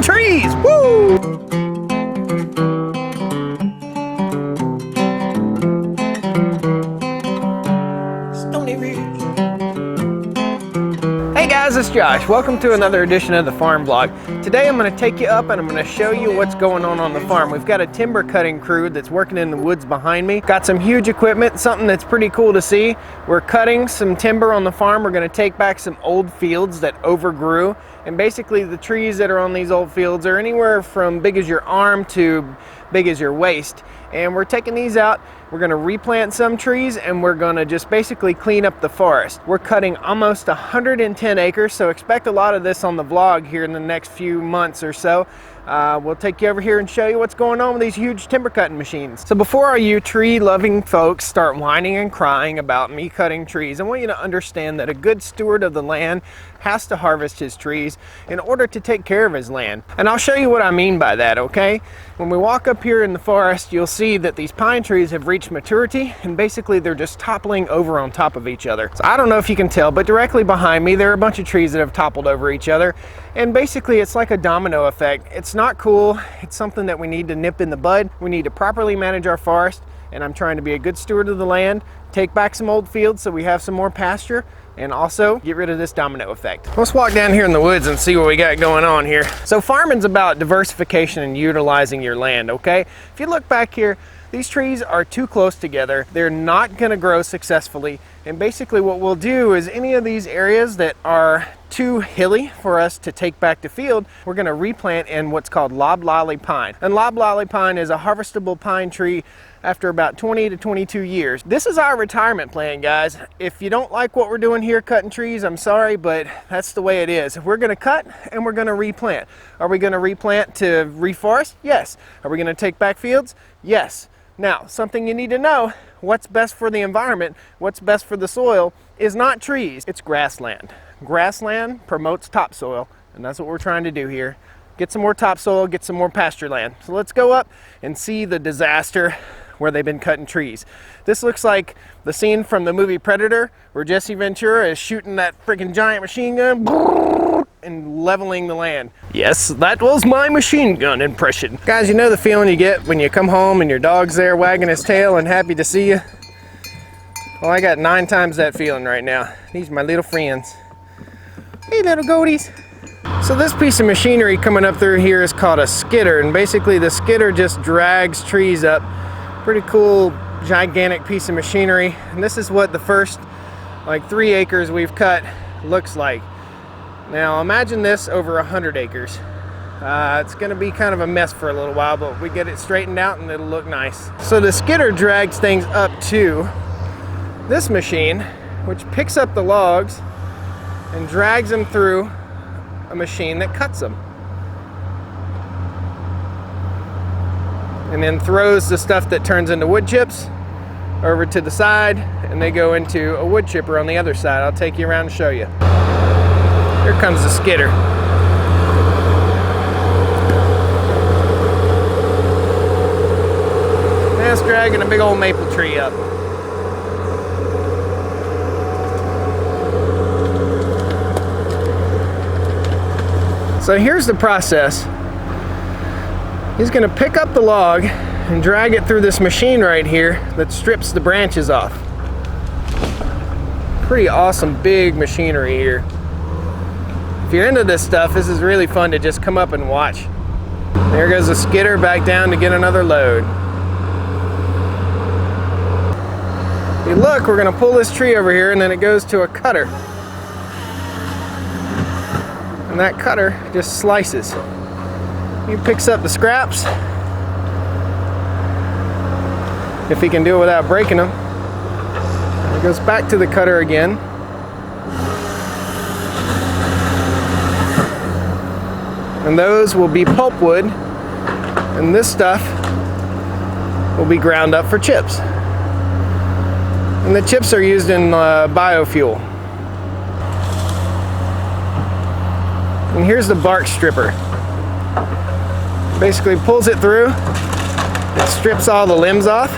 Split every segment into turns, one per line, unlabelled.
cutting trees. Woo! Stoney Ridge. Hey guys, it's Josh. Welcome to another edition of the Farm Vlog. Today I'm going to take you up and I'm going to show you what's going on the farm. We've got a timber cutting crew that's working in the woods behind me. Got some huge equipment, something that's pretty cool to see. We're cutting some timber on the farm. We're going to take back some old fields that overgrew. And basically the trees that are on these old fields are anywhere from big as your arm to big as your waist. And we're taking these out. We're going to replant some trees and we're going to just basically clean up the forest. We're cutting almost 110 acres, so expect a lot of this on the vlog here in the next few months or so. We'll take you over here and show you what's going on with these huge timber cutting machines. So before all you tree loving folks start whining and crying about me cutting trees, I want you to understand that a good steward of the land has to harvest his trees in order to take care of his land. And I'll show you what I mean by that, okay? When we walk up here in the forest, you'll see that these pine trees have reached maturity and basically they're just toppling over on top of each other. So I don't know if you can tell, but directly behind me there are a bunch of trees that have toppled over each other, and basically it's like a domino effect. It's not cool. It's something that we need to nip in the bud. We need to properly manage our forest, and I'm trying to be a good steward of the land, take back some old fields so we have some more pasture, and also get rid of this domino effect. Let's walk down here in the woods and see what we got going on here. So farming's about diversification and utilizing your land, okay? If you look back here, these trees are too close together. They're not gonna grow successfully. And basically what we'll do is any of these areas that are too hilly for us to take back to field, we're gonna replant in what's called loblolly pine. And loblolly pine is a harvestable pine tree after about 20 to 22 years. This is our retirement plan, guys. If you don't like what we're doing here cutting trees, I'm sorry, but that's the way it is. We're gonna cut and we're gonna replant. Are we gonna replant to reforest? Yes. Are we gonna take back fields? Yes. Now, something you need to know, what's best for the environment, what's best for the soil is not trees, it's grassland. Grassland promotes topsoil, and that's what we're trying to do here. Get some more topsoil, get some more pasture land. So let's go up and see the disaster where they've been cutting trees. This looks like the scene from the movie Predator where Jesse Ventura is shooting that freaking giant machine gun and leveling the land. Yes, that was my machine gun impression. Guys, you know the feeling you get when you come home and your dog's there wagging his tail and happy to see you? Well, I got 9 times that feeling right now. These are my little friends. Hey, little goaties. So this piece of machinery coming up through here is called a skidder, and basically the skidder just drags trees up. Pretty cool, gigantic piece of machinery, and this is what the first like 3 acres we've cut looks like. Now imagine this over 100 acres. It's going to be kind of a mess for a little while, but we get it straightened out and it'll look nice. So the skidder drags things up to this machine, which picks up the logs and drags them through a machine that cuts them. And then throws the stuff that turns into wood chips over to the side, and they go into a wood chipper on the other side. I'll take you around and show you. Here comes the skidder. Now it's dragging a big old maple tree up. So here's the process. He's going to pick up the log and drag it through this machine right here that strips the branches off. Pretty awesome big machinery here. If you're into this stuff, this is really fun to just come up and watch. There goes the skidder back down to get another load. If you look, we're going to pull this tree over here and then it goes to a cutter. And that cutter just slices. He picks up the scraps, if he can do it without breaking them. It goes back to the cutter again. And those will be pulpwood, and this stuff will be ground up for chips. And the chips are used in biofuel. And here's the bark stripper. Basically pulls it through, it strips all the limbs off.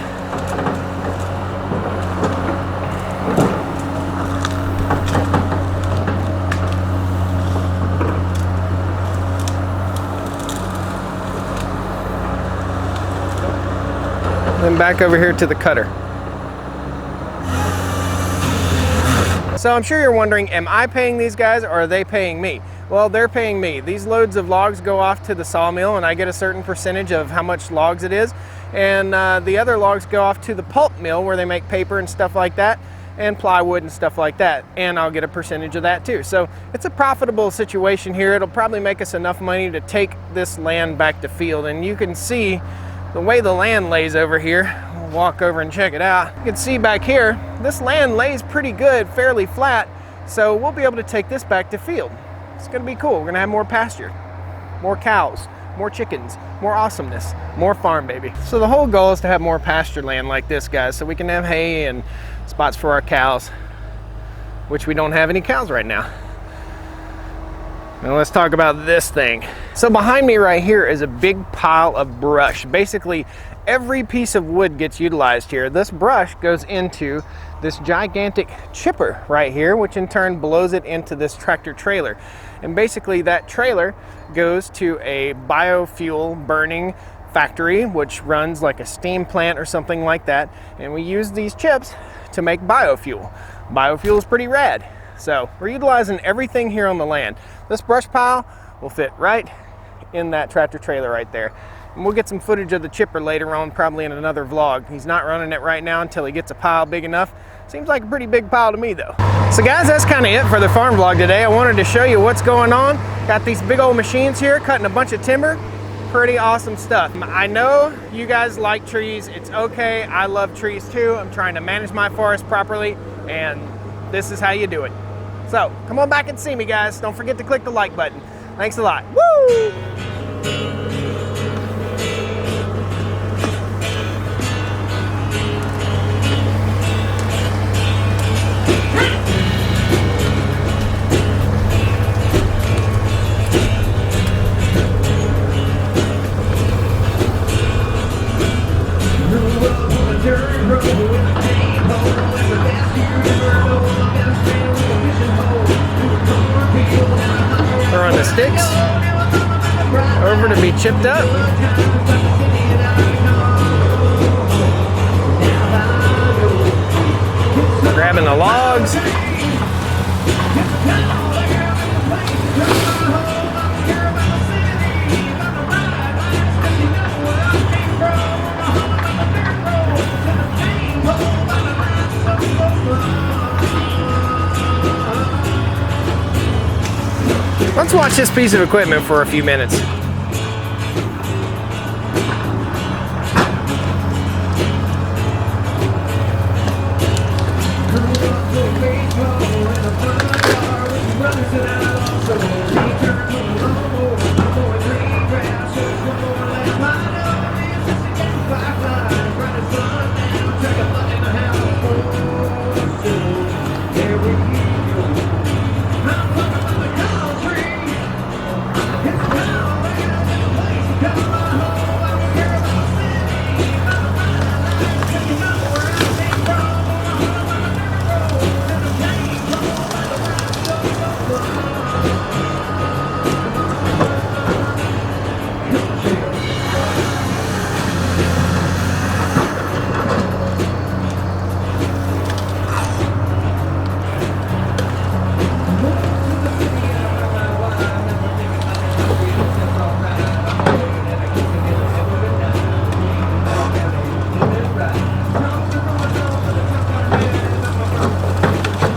them back over here to the cutter. So I'm sure you're wondering, am I paying these guys or are they paying me? Well, they're paying me. These loads of logs go off to the sawmill and I get a certain percentage of how much logs it is. And the other logs go off to the pulp mill where they make paper and stuff like that, and plywood and stuff like that. And I'll get a percentage of that too. So it's a profitable situation here. It'll probably make us enough money to take this land back to field. And you can see the way the land lays over here. We'll walk over and check it out. You can see back here, this land lays pretty good, fairly flat. So we'll be able to take this back to field. It's gonna be cool. We're gonna have more pasture, more cows, more chickens, more awesomeness, more farm, baby. So the whole goal is to have more pasture land like this, guys, so we can have hay and spots for our cows, which we don't have any cows right now. Now let's talk about this thing. So behind me right here is a big pile of brush. Basically, every piece of wood gets utilized here. This brush goes into this gigantic chipper right here, which in turn blows it into this tractor trailer. And basically that trailer goes to a biofuel burning factory, which runs like a steam plant or something like that. And we use these chips to make biofuel. Biofuel is pretty rad. So we're utilizing everything here on the land. This brush pile will fit right in that tractor trailer right there. And we'll get some footage of the chipper later on, probably in another vlog. He's not running it right now until he gets a pile big enough. Seems like a pretty big pile to me though. So guys, that's kind of it for the farm vlog today. I wanted to show you what's going on. Got these big old machines here cutting a bunch of timber. Pretty awesome stuff. I know you guys like trees. It's okay. I love trees too. I'm trying to manage my forest properly, and this is how you do it. So come on back and see me, guys. Don't forget to click the like button. Thanks a lot. Woo! Throwing the sticks over to be chipped up. Grabbing the logs. Let's watch this piece of equipment for a few minutes.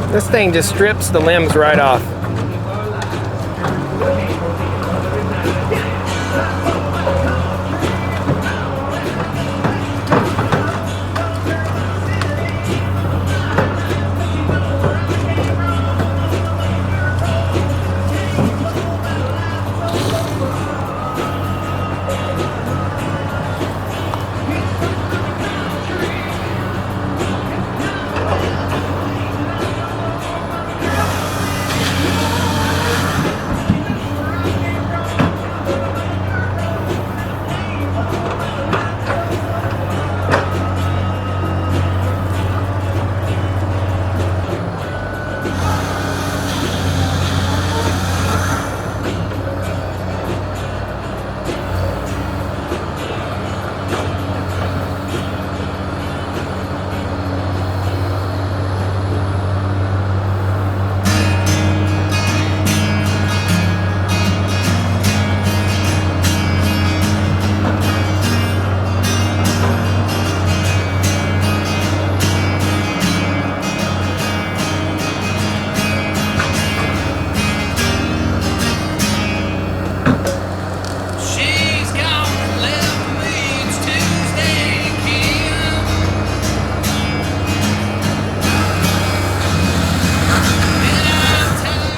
This thing just strips the limbs right off.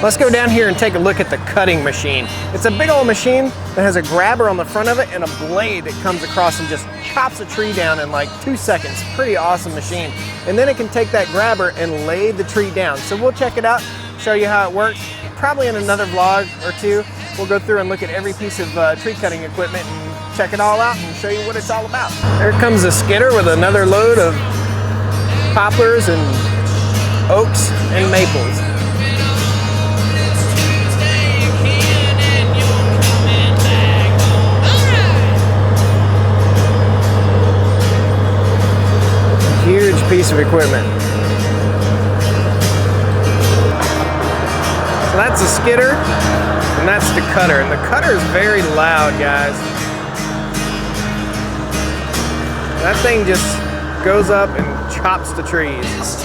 Let's go down here and take a look at the cutting machine. It's a big old machine that has a grabber on the front of it and a blade that comes across and just chops a tree down in like 2 seconds. Pretty awesome machine. And then it can take that grabber and lay the tree down. So we'll check it out, show you how it works. Probably in another vlog or two, we'll go through and look at every piece of tree cutting equipment and check it all out and show you what it's all about. There comes a skidder with another load of poplars and oaks and maples. Huge piece of equipment. So that's the skidder, and that's the cutter. And the cutter is very loud, guys. That thing just goes up and chops the trees.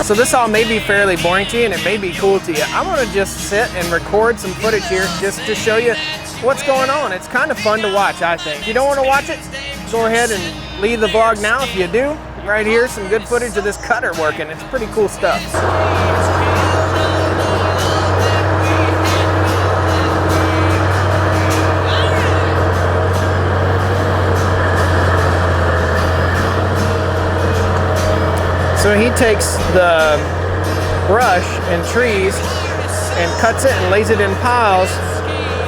So this all may be fairly boring to you and it may be cool to you. I'm gonna just sit and record some footage here just to show you what's going on. It's kind of fun to watch, I think. If you don't wanna watch it, go ahead and leave the vlog now. If you do, right here, some good footage of this cutter working. It's pretty cool stuff. So he takes the brush and trees and cuts it and lays it in piles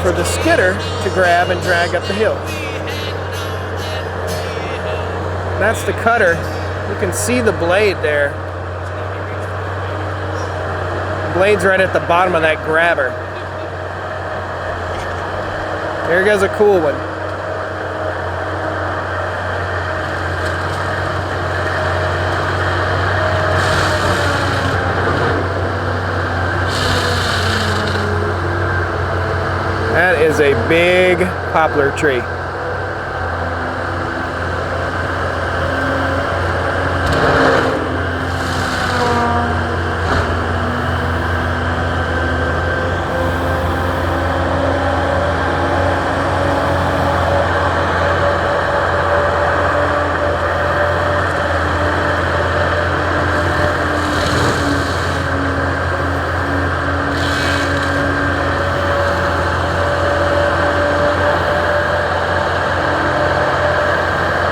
for the skidder to grab and drag up the hill. That's the cutter. You can see the blade there. The blade's right at the bottom of that grabber. There goes a cool one. That is a big poplar tree.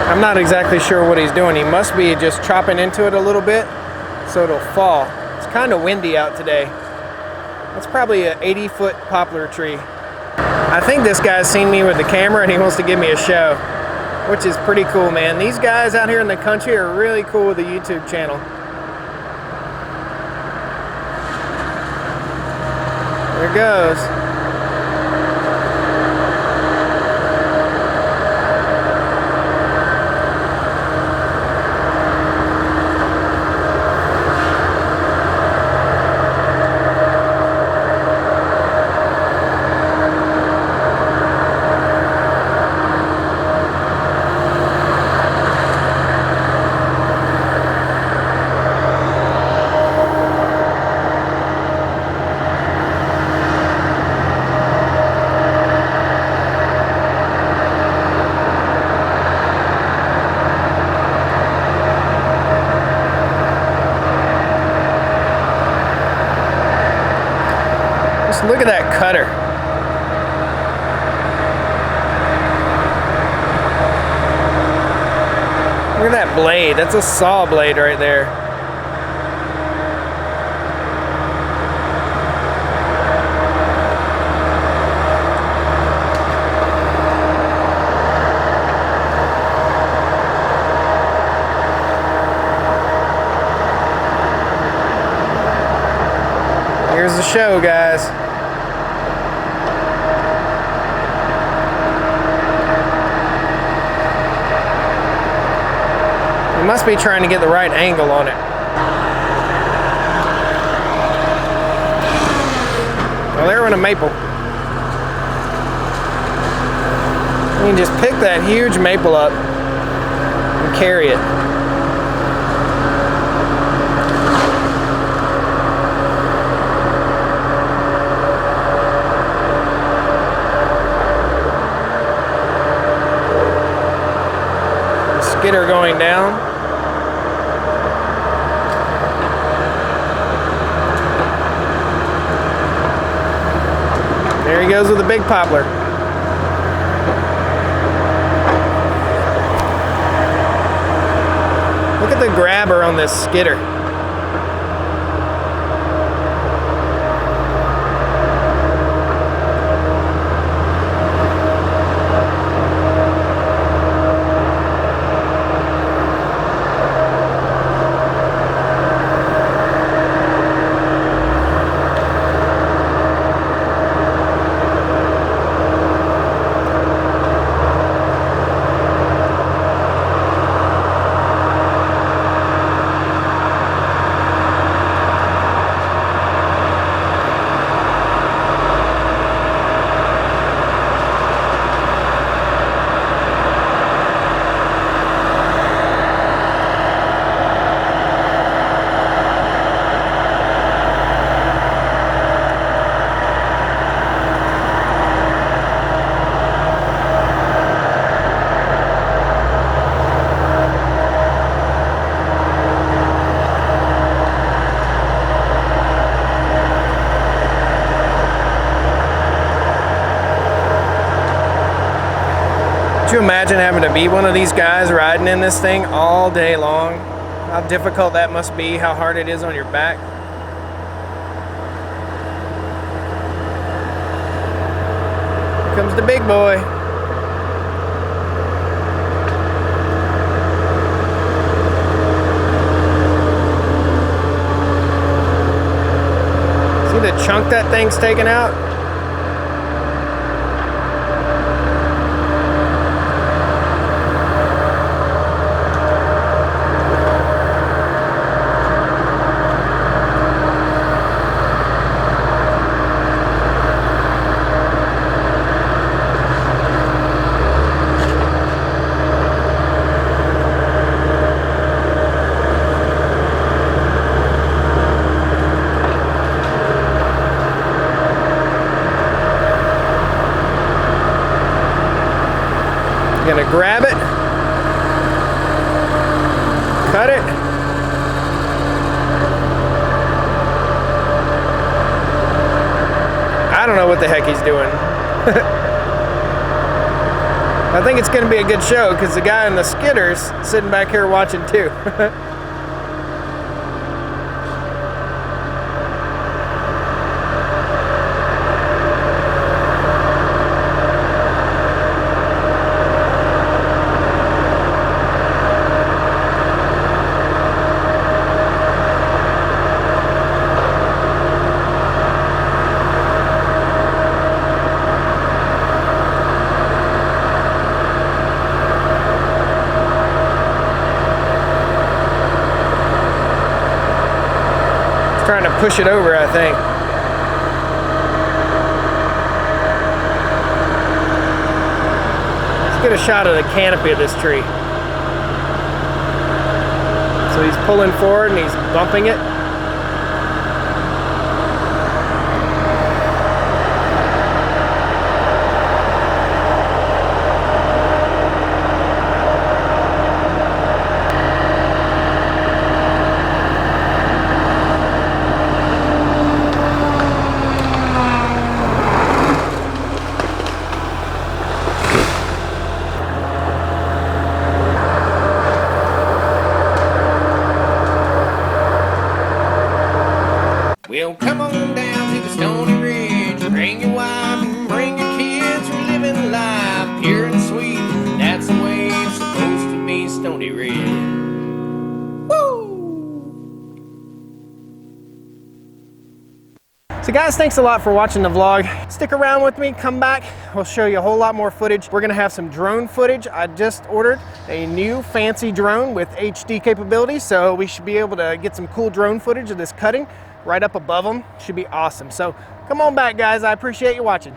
I'm not exactly sure what he's doing. He must be just chopping into it a little bit so it'll fall. It's kind of windy out today. That's probably an 80-foot poplar tree. I think this guy's seen me with the camera and he wants to give me a show, which is pretty cool, man. These guys out here in the country are really cool with a YouTube channel. There it goes. Look at that cutter. Look at that blade. That's a saw blade right there. Here's the show, guys. You must be trying to get the right angle on it. Well, there went a maple. You can just pick that huge maple up and carry it. skidder going down. There he goes with the big poplar. Look at the grabber on this skidder. Could you imagine having to be one of these guys riding in this thing all day long? How difficult that must be, how hard it is on your back. Here comes the big boy. See the chunk that thing's taking out? Gonna grab it, cut it, I don't know what the heck he's doing. I think it's gonna be a good show because the guy in the skidder's sitting back here watching too. Trying to push it over, I think. Let's get a shot of the canopy of this tree. So he's pulling forward and he's bumping it. Well, come on down to the Stoney Ridge. Bring your wife and bring your kids. We're living life pure and sweet. That's the way it's supposed to be, Stoney Ridge. So guys, thanks a lot for watching the vlog. Stick around with me, come back. We'll show you a whole lot more footage. We're gonna have some drone footage. I just ordered a new fancy drone with HD capabilities, so we should be able to get some cool drone footage of this cutting right up above them. Should be awesome. So come on back, guys. I appreciate you watching.